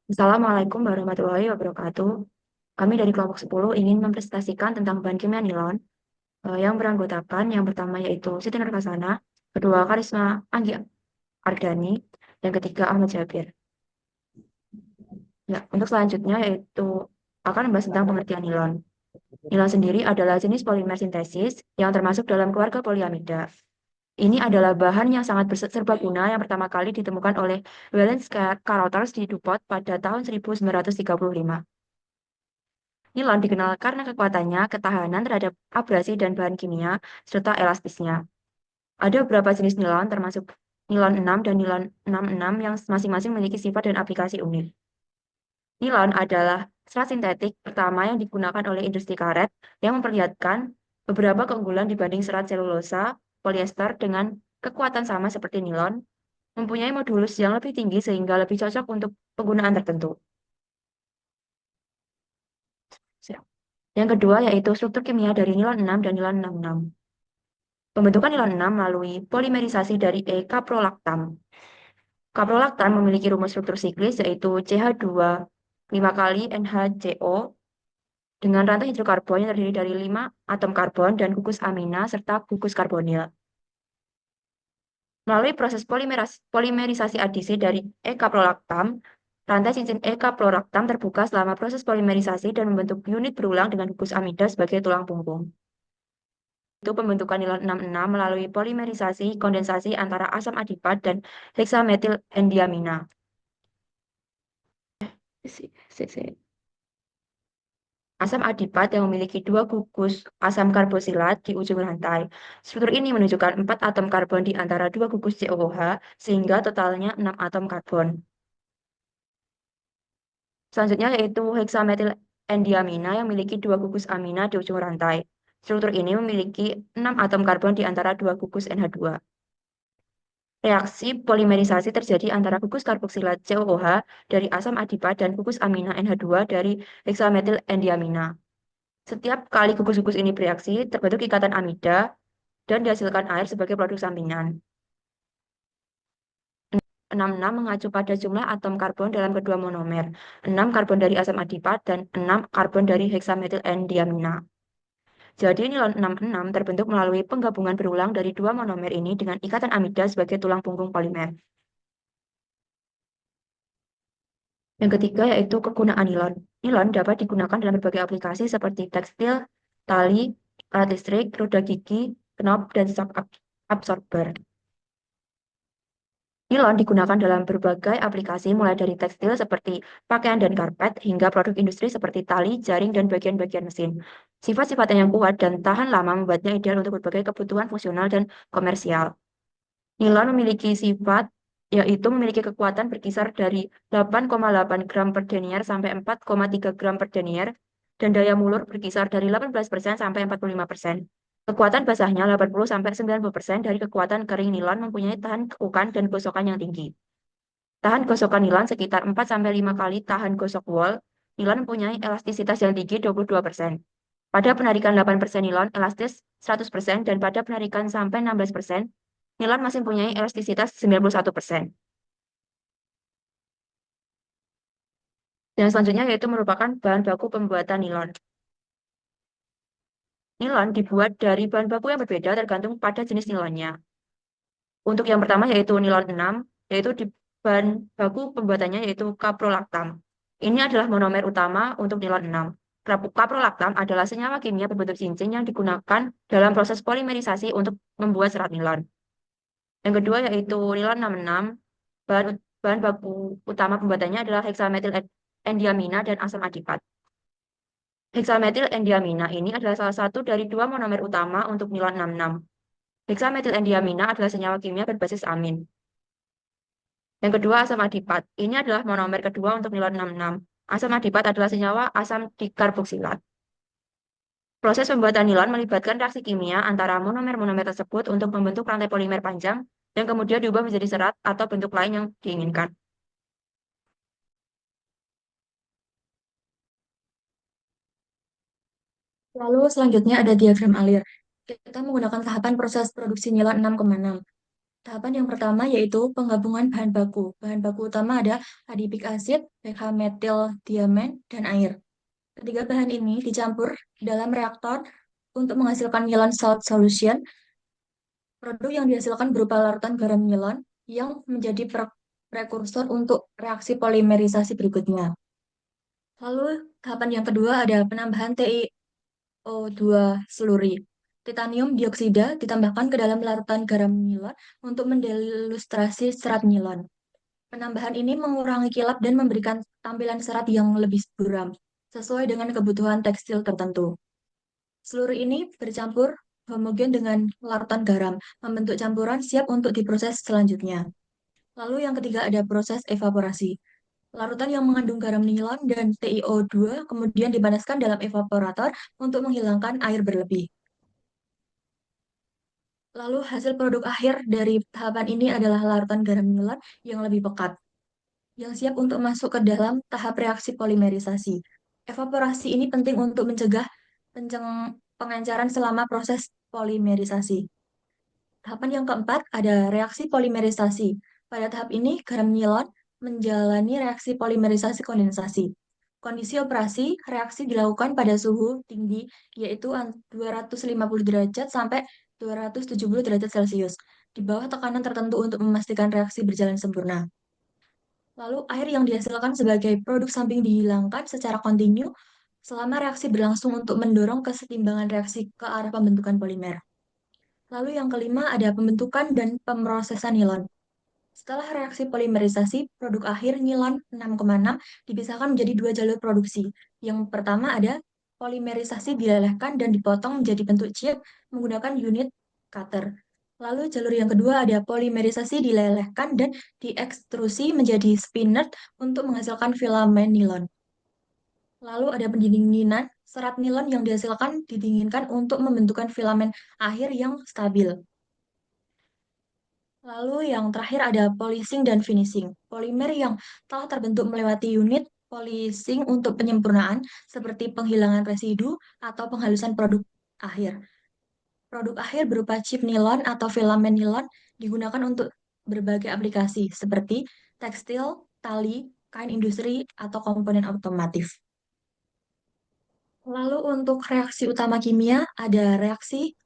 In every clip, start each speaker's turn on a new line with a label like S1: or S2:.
S1: Assalamualaikum warahmatullahi wabarakatuh. Kami dari kelompok 10 ingin mempresentasikan tentang bahan kimia nilon yang beranggotakan yang pertama yaitu Siti Nurhasana, kedua Karisma Anggi Ardani, dan ketiga Ahmad Jabir. Ya, untuk selanjutnya yaitu akan membahas tentang pengertian nilon. Nilon sendiri adalah jenis polimer sintesis yang termasuk dalam keluarga poliamida. Ini adalah bahan yang sangat serbaguna yang pertama kali ditemukan oleh Wallace Carothers di DuPont pada tahun 1935. Nilon dikenal karena kekuatannya, ketahanan terhadap abrasi dan bahan kimia, serta elastisnya. Ada beberapa jenis nilon, termasuk nilon 6 dan nilon 66 yang masing-masing memiliki sifat dan aplikasi unik. Nilon adalah serat sintetik pertama yang digunakan oleh industri karet yang memperlihatkan beberapa keunggulan dibanding serat selulosa, polyester dengan kekuatan sama seperti nilon, mempunyai modulus yang lebih tinggi sehingga lebih cocok untuk penggunaan tertentu. Yang kedua yaitu struktur kimia dari nilon 6 dan nilon 66. Pembentukan nilon 6 melalui polimerisasi dari E-kaprolaktam. Kaprolaktam memiliki rumus struktur siklis yaitu CH2 5 kali NHCO dengan rantai hidrokarbon yang terdiri dari 5 atom karbon dan gugus amina serta gugus karbonil. Melalui proses polimerisasi adisi dari E-kaprolaktam, rantai cincin E-kaprolaktam terbuka selama proses polimerisasi dan membentuk unit berulang dengan gugus amida sebagai tulang punggung. Itu pembentukan nilon 66 melalui polimerisasi kondensasi antara asam adipat dan heksametil endiamina. Asam adipat yang memiliki dua gugus asam karbosilat di ujung rantai. Struktur ini menunjukkan 4 atom karbon di antara dua gugus COOH, sehingga totalnya 6 atom karbon. Selanjutnya yaitu heksametil endiamina yang memiliki dua gugus amina di ujung rantai. Struktur ini memiliki 6 atom karbon di antara dua gugus NH2. Reaksi polimerisasi terjadi antara gugus karboksilat COOH dari asam adipat dan gugus amina NH2 dari heksametil endiamina. Setiap kali gugus-gugus ini bereaksi, terbentuk ikatan amida dan dihasilkan air sebagai produk sampingan. 66 mengacu pada jumlah atom karbon dalam kedua monomer, 6 karbon dari asam adipat dan 6 karbon dari heksametil endiamina. Jadi nilon 66 terbentuk melalui penggabungan berulang dari dua monomer ini dengan ikatan amida sebagai tulang punggung polimer. Yang ketiga yaitu kegunaan nilon. Nilon dapat digunakan dalam berbagai aplikasi seperti tekstil, tali, alat listrik, roda gigi, knop, dan shock absorber. Nilon digunakan dalam berbagai aplikasi mulai dari tekstil seperti pakaian dan karpet hingga produk industri seperti tali, jaring, dan bagian-bagian mesin. Sifat-sifatnya yang kuat dan tahan lama membuatnya ideal untuk berbagai kebutuhan fungsional dan komersial. Nilon memiliki sifat yaitu memiliki kekuatan berkisar dari 8,8 gram per denier sampai 4,3 gram per denier dan daya mulur berkisar dari 18% sampai 45%. Kekuatan basahnya 80 sampai 90% dari kekuatan kering nilon mempunyai tahan kekukan dan gosokan yang tinggi. Tahan gosokan nilon sekitar 4 sampai 5 kali tahan gosok wol. Nilon mempunyai elastisitas yang tinggi 22%. Pada penarikan 8% nilon elastis 100% dan pada penarikan sampai 16%, nilon masih mempunyai elastisitas 91%. Dan selanjutnya yaitu merupakan bahan baku pembuatan nilon. Nilon dibuat dari bahan baku yang berbeda tergantung pada jenis nilonnya. Untuk yang pertama yaitu nilon 6, yaitu di bahan baku pembuatannya yaitu kaprolaktam. Ini adalah monomer utama untuk nilon 6. Kaprolaktam adalah senyawa kimia berbentuk cincin yang digunakan dalam proses polimerisasi untuk membuat serat nilon. Yang kedua yaitu nilon 66, bahan, bahan baku utama pembuatannya adalah heksametil endiamina dan asam adipat. Heksametil endiamina ini adalah salah satu dari dua monomer utama untuk nilon 66. Heksametil endiamina adalah senyawa kimia berbasis amin. Yang kedua, asam adipat. Ini adalah monomer kedua untuk nilon 66. Asam adipat adalah senyawa asam dikarboksilat. Proses pembuatan nilon melibatkan reaksi kimia antara monomer-monomer tersebut untuk membentuk rantai polimer panjang yang kemudian diubah menjadi serat atau bentuk lain yang diinginkan. Lalu selanjutnya ada diagram alir. Kita menggunakan tahapan proses produksi nilon 6,6.
S2: Tahapan yang pertama yaitu penggabungan bahan baku. Bahan baku utama ada adipic acid, hexamethyldiamine, dan air. Ketiga bahan ini dicampur dalam reaktor untuk menghasilkan nilon salt solution. Produk yang dihasilkan berupa larutan garam nilon yang menjadi prekursor untuk reaksi polimerisasi berikutnya. Lalu tahapan yang kedua ada penambahan TiO2 sluri. Titanium dioksida ditambahkan ke dalam larutan garam nilon untuk mendelustrasi serat nilon. Penambahan ini mengurangi kilap dan memberikan tampilan serat yang lebih buram, sesuai dengan kebutuhan tekstil tertentu. Seluruh ini bercampur homogen dengan larutan garam, membentuk campuran siap untuk diproses selanjutnya. Lalu yang ketiga ada proses evaporasi. Larutan yang mengandung garam nilon dan TiO2 kemudian dipanaskan dalam evaporator untuk menghilangkan air berlebih. Lalu hasil produk akhir dari tahapan ini adalah larutan garam nilon yang lebih pekat, yang siap untuk masuk ke dalam tahap reaksi polimerisasi. Evaporasi ini penting untuk mencegah pengencaran selama proses polimerisasi. Tahapan yang keempat ada reaksi polimerisasi. Pada tahap ini, garam nilon menjalani reaksi polimerisasi kondensasi. Kondisi operasi, reaksi dilakukan pada suhu tinggi, yaitu 250 derajat sampai 270 derajat Celcius, di bawah tekanan tertentu untuk memastikan reaksi berjalan sempurna. Lalu, air yang dihasilkan sebagai produk samping dihilangkan secara kontinu selama reaksi berlangsung untuk mendorong kesetimbangan reaksi ke arah pembentukan polimer. Lalu yang kelima ada pembentukan dan pemrosesan nilon. Setelah reaksi polimerisasi, produk akhir nilon 6,6 dipisahkan menjadi dua jalur produksi. Yang pertama ada polimerisasi dilelehkan dan dipotong menjadi bentuk chip menggunakan unit cutter. Lalu jalur yang kedua ada polimerisasi dilelehkan dan diekstrusi menjadi spinner untuk menghasilkan filamen nilon. Lalu ada pendinginan, serat nilon yang dihasilkan didinginkan untuk membentukkan filamen akhir yang stabil. Lalu yang terakhir ada polishing dan finishing. Polimer yang telah terbentuk melewati unit polishing untuk penyempurnaan seperti penghilangan residu atau penghalusan produk akhir. Produk akhir berupa chip nilon atau filamen nilon digunakan untuk berbagai aplikasi seperti tekstil, tali, kain industri, atau komponen otomotif. Lalu untuk reaksi utama kimia ada reaksi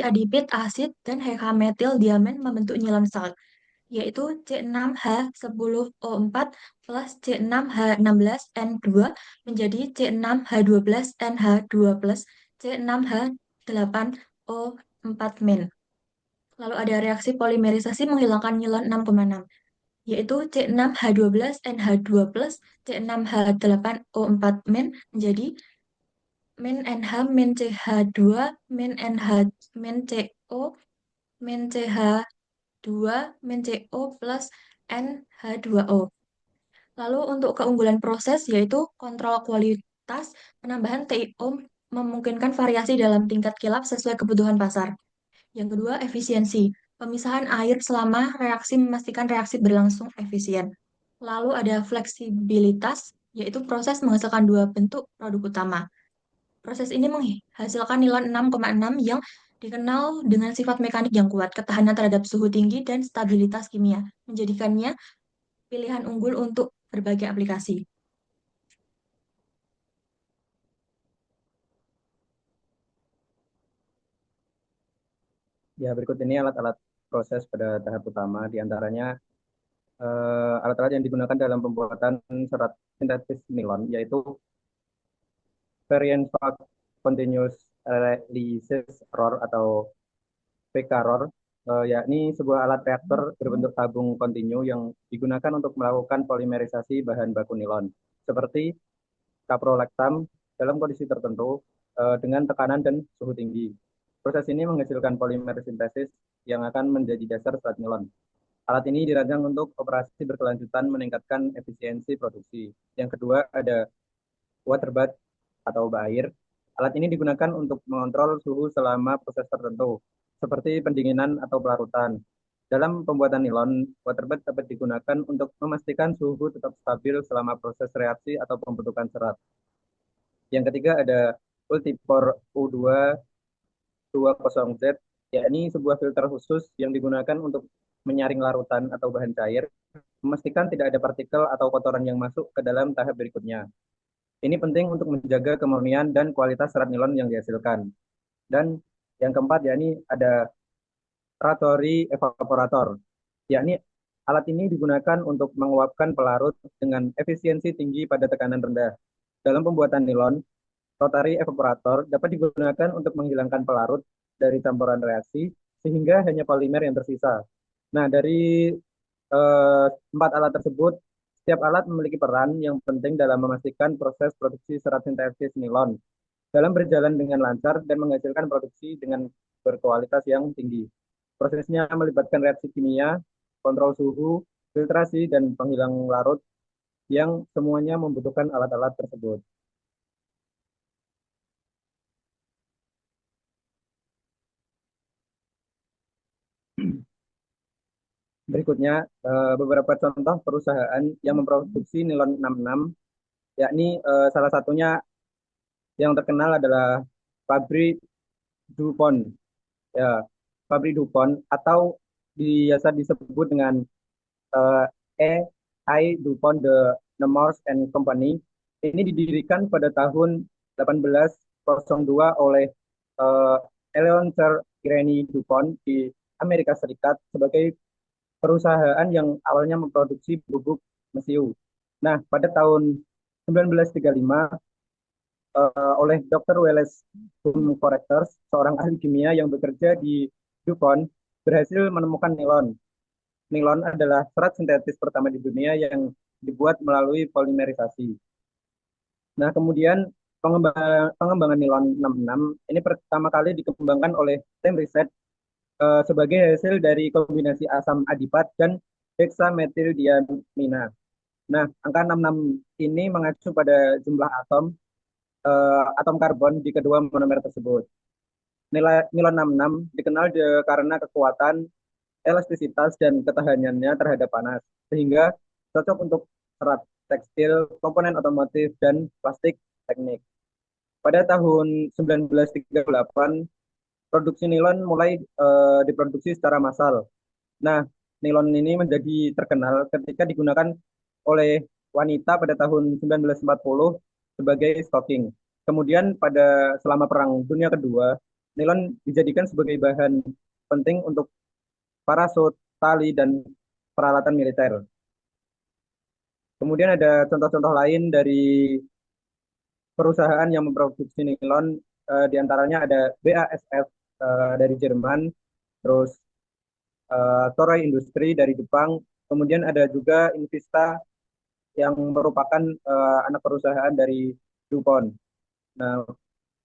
S2: adipit, asid, dan hexamethyldiamine membentuk nilon salt, yaitu C6H10O4 plus C6H16N2 menjadi C6H12NH2 plus C6H8O4-min. Lalu ada reaksi polimerisasi menghilangkan nilon 6,6, yaitu C6H12NH2 plus C6H8O4-min menjadi min NH min CH2 min NH min CO min CH2 min CO plus NH2O. Lalu untuk keunggulan proses yaitu kontrol kualitas, penambahan TiO memungkinkan variasi dalam tingkat kilap sesuai kebutuhan pasar. Yang kedua, efisiensi. Pemisahan air selama reaksi memastikan reaksi berlangsung efisien. Lalu ada fleksibilitas, yaitu proses menghasilkan dua bentuk produk utama. Proses ini menghasilkan nilon 6,6 yang dikenal dengan sifat mekanik yang kuat, ketahanan terhadap suhu tinggi, dan stabilitas kimia, menjadikannya pilihan unggul untuk berbagai aplikasi.
S3: Ya, berikut ini alat-alat proses pada tahap utama, di antaranya alat-alat yang digunakan dalam pembuatan serat sintetis nilon, yaitu Variant Fast Continuous Release Rotor atau VK-ROR, yakni sebuah alat reaktor berbentuk tabung kontinu yang digunakan untuk melakukan polimerisasi bahan baku nilon, seperti caprolactam dalam kondisi tertentu dengan tekanan dan suhu tinggi. Proses ini menghasilkan polimer sintesis yang akan menjadi dasar serat nilon. Alat ini dirancang untuk operasi berkelanjutan meningkatkan efisiensi produksi. Yang kedua ada water bath atau air. Alat ini digunakan untuk mengontrol suhu selama proses tertentu, seperti pendinginan atau pelarutan. Dalam pembuatan nilon, water bath dapat digunakan untuk memastikan suhu tetap stabil selama proses reaksi atau pembentukan serat. Yang ketiga ada Ultipor U2 20Z yakni sebuah filter khusus yang digunakan untuk menyaring larutan atau bahan cair, memastikan tidak ada partikel atau kotoran yang masuk ke dalam tahap berikutnya. Ini penting untuk menjaga kemurnian dan kualitas serat nilon yang dihasilkan. Dan yang keempat, yakni ada rotary evaporator, yakni alat ini digunakan untuk menguapkan pelarut dengan efisiensi tinggi pada tekanan rendah. Dalam pembuatan nilon, rotary evaporator dapat digunakan untuk menghilangkan pelarut dari campuran reaksi sehingga hanya polimer yang tersisa. Nah, dari empat alat tersebut, setiap alat memiliki peran yang penting dalam memastikan proses produksi serat sintetis nilon dalam berjalan dengan lancar dan menghasilkan produksi dengan berkualitas yang tinggi. Prosesnya melibatkan reaksi kimia, kontrol suhu, filtrasi, dan penghilang larut yang semuanya membutuhkan alat-alat tersebut. Berikutnya, beberapa contoh perusahaan yang memproduksi nilon 66, yakni salah satunya yang terkenal adalah pabrik DuPont. Ya, pabrik DuPont atau biasa disebut dengan eh, E.I. DuPont de Nemours and Company. Ini didirikan pada tahun 1802 oleh eh, Eleanor Granny DuPont di Amerika Serikat sebagai perusahaan yang awalnya memproduksi bubuk mesiu. Nah, pada tahun 1935 oleh Dr. Wallace Boom Correctors, seorang ahli kimia yang bekerja di DuPont, berhasil menemukan nilon. Nilon adalah serat sintetis pertama di dunia yang dibuat melalui polimerisasi. Nah, kemudian pengembangan nilon 66 ini pertama kali dikembangkan oleh tim riset sebagai hasil dari kombinasi asam adipat dan hexametyldiamina. Nah, angka 66 ini mengacu pada jumlah atom karbon di kedua monomer tersebut. Nilai nilon 66 dikenal karena kekuatan, elastisitas, dan ketahanannya terhadap panas, sehingga cocok untuk serat tekstil, komponen otomotif, dan plastik teknik. Pada tahun 1938, produksi nilon mulai diproduksi secara massal. Nah, nilon ini menjadi terkenal ketika digunakan oleh wanita pada tahun 1940 sebagai stocking. Kemudian selama Perang Dunia Kedua, nilon dijadikan sebagai bahan penting untuk parasut, tali, dan peralatan militer. Kemudian ada contoh-contoh lain dari perusahaan yang memproduksi nilon, diantaranya ada BASF dari Jerman, terus Toray Industri dari Jepang, kemudian ada juga Invista yang merupakan anak perusahaan dari DuPont. Nah,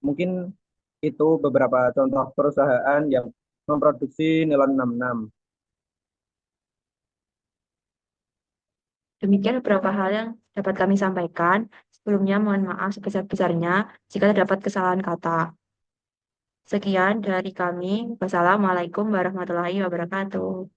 S3: mungkin itu beberapa contoh perusahaan yang memproduksi nilon 66.
S1: Demikian beberapa hal yang dapat kami sampaikan. Sebelumnya mohon maaf sebesar-besarnya jika terdapat kesalahan kata. Sekian dari kami. Wassalamualaikum warahmatullahi wabarakatuh.